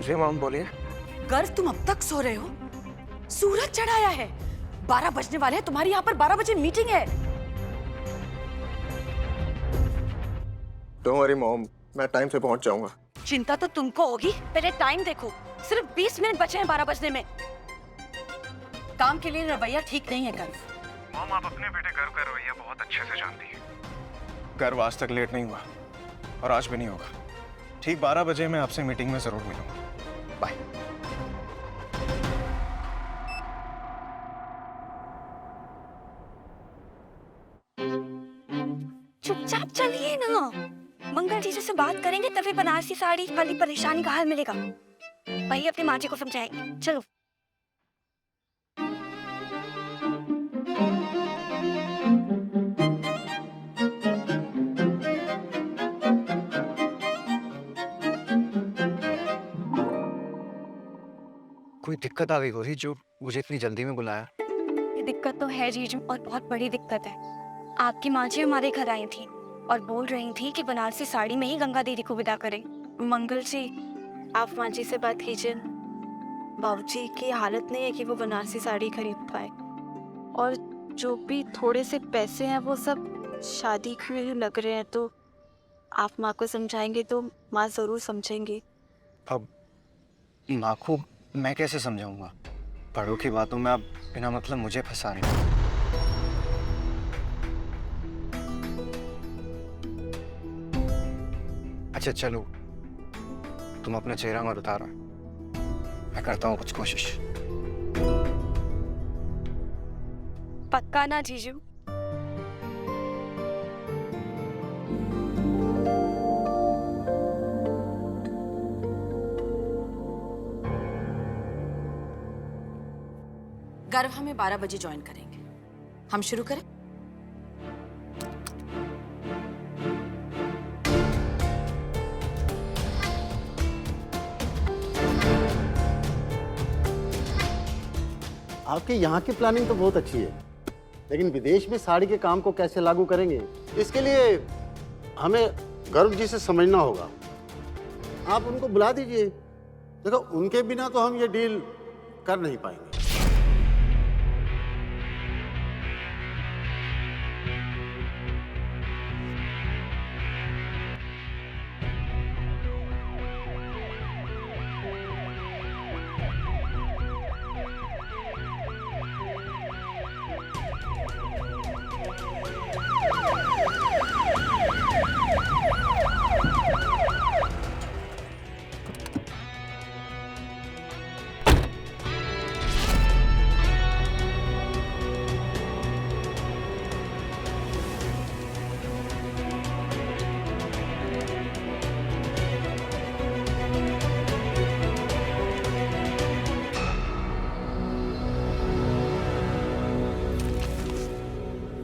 जी mom बोलिए। गर्व, तुम अब तक सो रहे हो? सूरज चढ़ाया है, 12 बजने वाले हैं। तुम्हारी यहाँ पर 12 बजे मीटिंग है। डोंट वरी मॉम, मैं टाइम से पहुंच जाऊंगा। चिंता तो तुमको होगी, पहले टाइम देखो। सिर्फ 20 मिनट बचे हैं 12 बजने में। काम के लिए रवैया ठीक नहीं है गर्व। मॉम, आप अपने बेटे गर्व का रवैया बहुत अच्छे से जानती हैं। गर्व आज तक लेट नहीं हुआ और आज भी नहीं होगा। ठीक 12 बजे मैं आपसे मीटिंग में जरूर मिलूंगा। बाय। चुपचाप चलिए ना। मंगल जी से बात करेंगे तभी बनारसी साड़ी वाली परेशानी का हल मिलेगा। भाई अपने माँ जी को समझाएंगे। चलो। कोई दिक्कत आ गई होगी जो मुझे इतनी जल्दी में बुलाया? ये दिक्कत तो है जीजू, और बहुत बड़ी दिक्कत है। आपकी माँ जी हमारे घर आई थी और बोल रही थी कि बनारसी साड़ी में ही गंगा दीदी को विदा करें। मंगल जी, आप माँ जी से बात कीजिए। बाबूजी की हालत नहीं है कि वो बनारसी साड़ी खरीद पाए, और जो भी थोड़े से पैसे हैं वो सब शादी में लग रहे हैं। तो आप माँ को समझाएंगे तो माँ जरूर समझेंगी। अब माँ को मैं कैसे समझाऊंगा? बड़ों की बातों में आप बिना मतलब मुझे फंसा रहे हो। अच्छा चलो, तुम अपना चेहरा मत उतारो, मैं करता हूँ कुछ कोशिश। पक्का ना जीजू? गर्व हमें 12 बजे ज्वाइन करेंगे। हम शुरू करें? आपके यहाँ की प्लानिंग तो बहुत अच्छी है, लेकिन विदेश में साड़ी के काम को कैसे लागू करेंगे, इसके लिए हमें गर्व जी से समझना होगा। आप उनको बुला दीजिए। देखो, उनके बिना तो हम ये डील कर नहीं पाएंगे।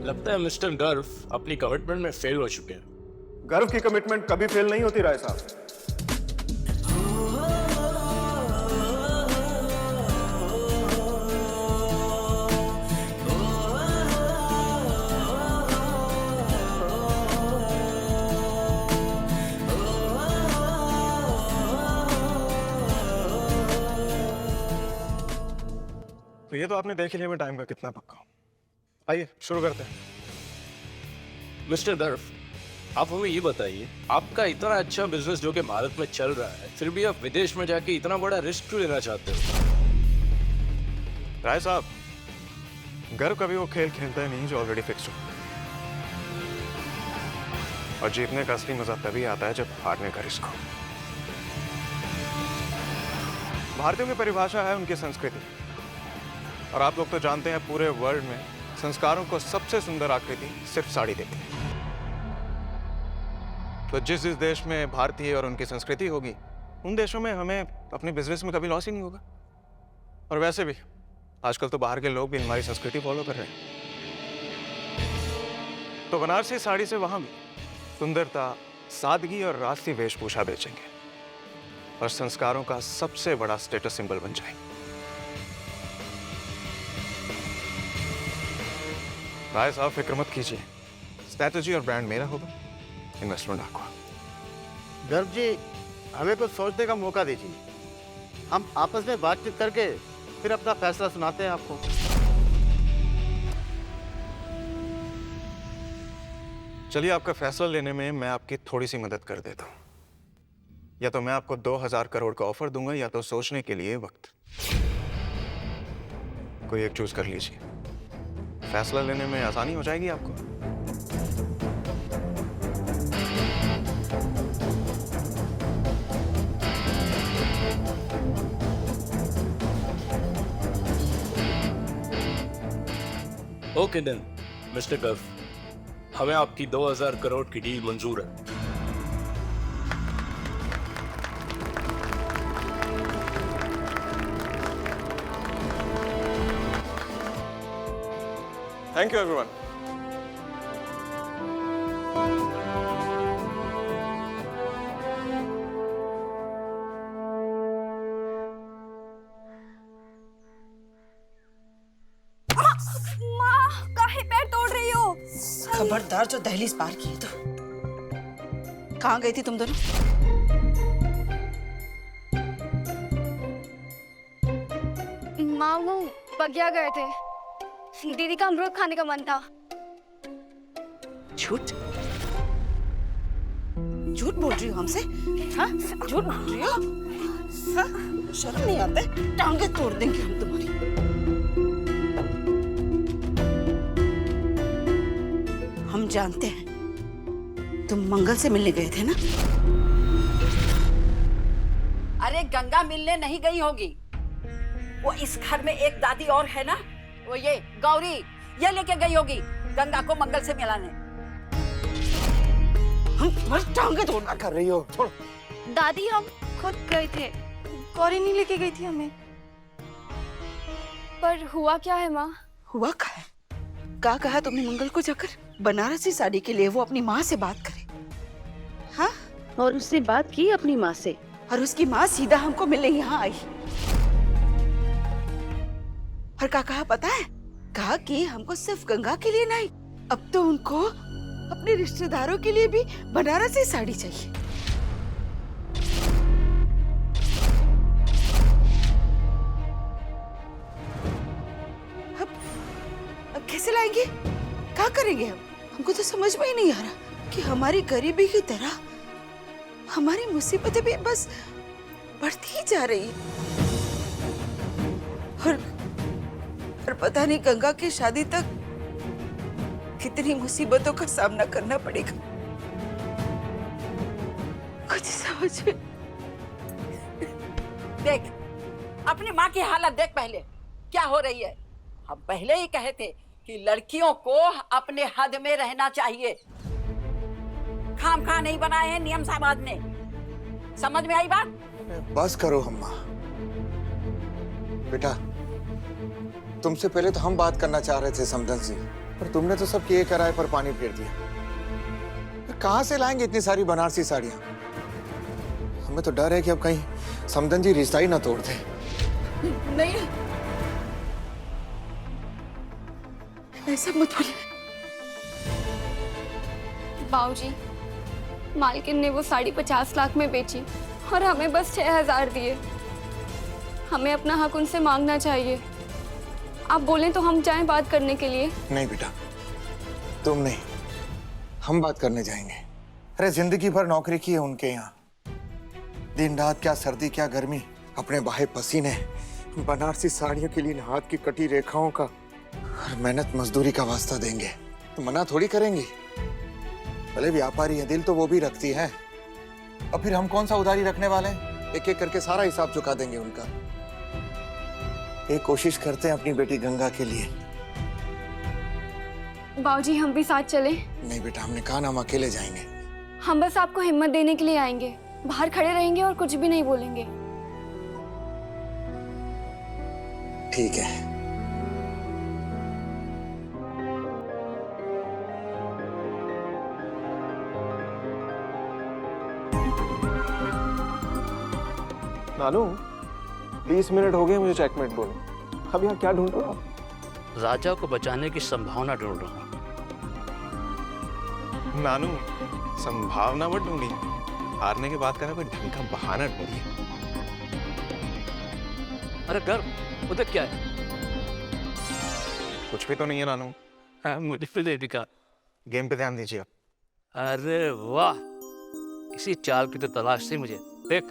लगता है मिस्टर गर्व अपनी कमिटमेंट में फेल हो चुके हैं। गर्व की कमिटमेंट कभी फेल नहीं होती राय साहब। तो ये तो आपने देख लिया मैं टाइम का कितना पक्का हूं। आइए शुरू करते हैं। मिस्टर गर्व, आप हमें ये बताइए, आपका इतना अच्छा बिजनेस जो कि भारत में चल रहा है, फिर भी आप विदेश में जाके इतना बड़ा रिस्क क्यों लेना चाहते हो? राय साहब, गर्व कभी वो खेल खेलता नहीं जो ऑलरेडी फिक्स हो, और जीतने का असली मजा तभी आता है जब हारने का रिस्क हो। भारतीयों की परिभाषा है उनकी संस्कृति, और आप लोग तो जानते हैं पूरे वर्ल्ड में संस्कारों को सबसे सुंदर आकृति सिर्फ साड़ी देती है। तो जिस जिस देश में भारतीय और उनकी संस्कृति होगी, उन देशों में हमें अपने बिजनेस में कभी लॉस ही नहीं होगा। और वैसे भी आजकल तो बाहर के लोग भी हमारी संस्कृति फॉलो कर रहे हैं। तो बनारसी साड़ी से वहां भी सुंदरता, सादगी और राजसी वेशभूषा बेचेंगे और संस्कारों का सबसे बड़ा स्टेटस सिंबल बन जाएंगे। राय साहब, फिक्र मत कीजिए, स्ट्रैटेजी और ब्रांड मेरा होगा, इन्वेस्टमेंट आपको। गर्व जी, हमें कुछ सोचने का मौका दीजिए। हम आपस में बातचीत करके फिर अपना फैसला सुनाते हैं आपको। चलिए, आपका फैसला लेने में मैं आपकी थोड़ी सी मदद कर देता हूँ। या तो मैं आपको 2000 करोड़ का ऑफर दूंगा, या तो सोचने के लिए वक्त। कोई एक चूज कर लीजिए। फैसला लेने में आसानी हो जाएगी आपको। ओके देन मिस्टर गर्फ, हमें आपकी 2000 करोड़ की डील मंजूर है। Thank you everyone. माँ, काहे पैर तोड़ रही हो? खबरदार जो दहलीज पार की तो। कहाँ गई थी तुम दोनों? माँ, वो बगिया गए थे। दीदी का अमरूद खाने का मन था। झूठ झूठ बोल रही हो हमसे? हाँ, झूठ बोल रही हो? हाँ? शर्म नहीं आता? टांगे तोड़ देंगे हम तुम्हारी। हम जानते हैं तुम मंगल से मिलने गए थे ना? अरे गंगा मिलने नहीं गई होगी। वो इस घर में एक दादी और है ना, वो ये गौरी, ये लेके गई होगी गंगा को मंगल से मिलाने। हम तुम्हारी टांगे तोड़ना कर रही हो। छोड़ो। दादी, हम खुद गए थे। गौरी नहीं लेके गई थी हमें। पर हुआ क्या है माँ? हुआ क्या है? क्या कहा तुमने मंगल को जाकर? बनारसी साड़ी के लिए वो अपनी माँ से बात करे। हाँ? और उसने बात की अपनी माँ से, और उसकी माँ सीधा हमको मिलने यहाँ आई। और क्या कहा पता है? कहा कि हमको सिर्फ गंगा के लिए नहीं, अब तो उनको अपने रिश्तेदारों के लिए भी बनारसी साड़ी चाहिए। अब कैसे लाएंगे? क्या करेंगे हम? हमको तो समझ में ही नहीं आ रहा कि हमारी गरीबी की तरह हमारी मुसीबतें भी बस बढ़ती ही जा रही है। और पता नहीं गंगा की शादी तक कितनी मुसीबतों का सामना करना पड़ेगा। कुछ समझ में। देख, अपनी माँ की हालत देख पहले क्या हो रही है। हम पहले ही कहे थे कि लड़कियों को अपने हद में रहना चाहिए। खाम खा नहीं बनाए हैं नियम साहब ने। समझ में आई बात? बस करो अम्मा। बेटा, तुमसे पहले तो हम बात करना चाह रहे थे समदन जी, पर तुमने तो सब किए कराए पर पानी फेर दिया। कहाँ से लाएंगे इतनी सारी बनारसी साड़ियाँ? हमें तो डर है कि अब कहीं समदन जी रिश्ता ही ना तोड़ दे। नहीं, ऐसा मत बोलिए। बाबूजी, मालकिन ने वो साड़ी 50 लाख में बेची और हमें बस 6000 दिए। हमें अपना हक उनसे मांगना चाहिए। आप बोलें तो हम जाएं बात करने के लिए। नहीं बेटा, तुम नहीं, हम बात करने जाएंगे। अरे जिंदगी भर नौकरी की है उनके यहाँ, दिन रात क्या सर्दी क्या गर्मी, अपने बहाए पसीने, बनारसी साड़ियों के लिए हाथ की कटी रेखाओं का और मेहनत मजदूरी का वास्ता देंगे तो मना थोड़ी करेंगी। भले व्यापारी है, दिल तो वो भी रखती है। और फिर हम कौन सा उधारी रखने वाले हैं? एक एक करके सारा हिसाब चुका देंगे उनका। एक कोशिश करते हैं अपनी बेटी गंगा के लिए। बाबूजी, हम भी साथ चलें? नहीं बेटा, हमने कहा ना हम अकेले जाएंगे। हम बस आपको हिम्मत देने के लिए आएंगे। बाहर खड़े रहेंगे और कुछ भी नहीं बोलेंगे। ठीक है। नानू, 20 मिनट हो गए मुझे चेकमेट बोले। अब यहाँ क्या ढूंढ रहे हो आप? राजा को बचाने की संभावना ढूंढ रहा हूँ। नानू, संभावना मत ढूंढिए, हारने के बाद का ना कोई ढंग का बहाना ढूंढिए। अरे गर्व उधर क्या है? कुछ भी तो नहीं है नानू। हाँ, मुझे फिर दे दिखा। गेम पे ध्यान दीजिए आप। अरे वाह, इसी चाल की तो तलाश थी मुझे। देख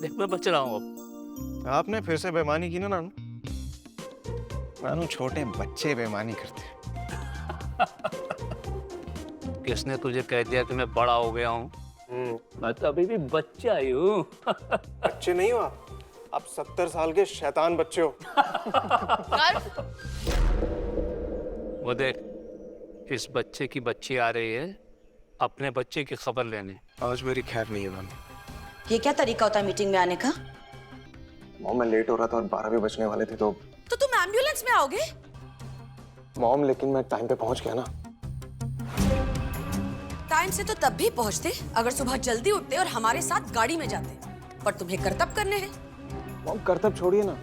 देख मैं बच रहा हूँ अब। आपने फिर से बेईमानी की ना नानू। नानू छोटे बच्चे बेईमानी करते हैं। किसने तुझे कह दिया कि मैं बड़ा हो गया हूँ? मैं तो अभी भी बच्चा ही हूँ। बच्चे नहीं हो आप 70 साल के शैतान बच्चे हो। वो देख, इस बच्चे की बच्ची आ रही है अपने बच्चे की खबर लेने। आज मेरी खैर नहीं है नानू। ये क्या तरीका होता है मीटिंग में आने का? मॉम मैं लेट हो रहा था और 12 भी बजने वाले थे तो तुम एम्बुलेंस में आओगे? मॉम लेकिन मैं टाइम पे पहुंच गया ना। टाइम से तो तब भी पहुंचते अगर सुबह जल्दी उठते और हमारे साथ गाड़ी में जाते, पर तुम्हें करतब करने हैं। मॉम करतब छोड़िए ना,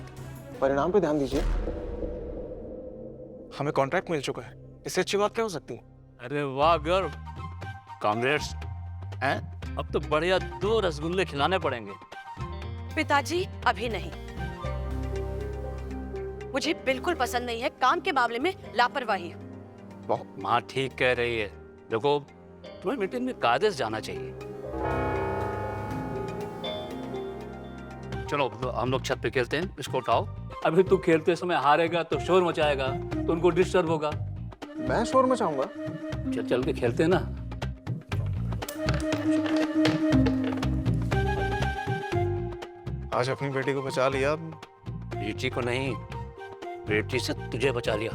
परिणाम पे ध्यान दीजिए। हमें कॉन्ट्रैक्ट मिल चुका है, इससे अच्छी बात क्या हो सकती है? अरे वाह गर्व, कांग्रेस हैं? अब तो बढ़िया 2 रसगुल्ले खिलाने पड़ेंगे। पिताजी अभी नहीं, मुझे बिल्कुल पसंद नहीं है काम के मामले में लापरवाही। माँ ठीक कह रही है। देखो तुम्हें मीटिंग में कायदे से जाना चाहिए। चलो हम लोग छत पे खेलते हैं, इसको उठाओ। अभी तू खेलते समय हारेगा तो शोर मचाएगा तो उनको डिस्टर्ब होगा। मैं शोर मचाऊंगा? चल चल के खेलते हैं ना। आज अपनी बेटी को बचा लिया। बेटी को नहीं, बेटी से तुझे बचा लिया।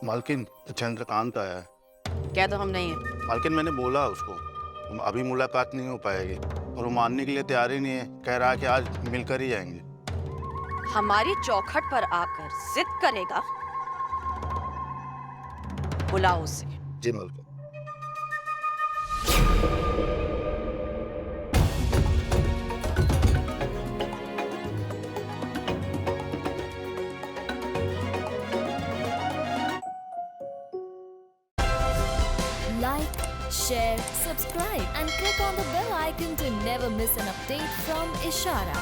मालकिन चंद्रकांत आया है। क्या तो हम नहीं है। मालकिन मैंने बोला उसको अभी मुलाकात नहीं हो पाएगी और वो मानने के लिए तैयार ही नहीं है। कह रहा है कि आज मिलकर ही जाएंगे। हमारी चौखट पर आकर जिद करेगा, बुलाओ उसे। जी मालकिन। Like, share, subscribe and click on the bell icon to never miss an update from Ishara.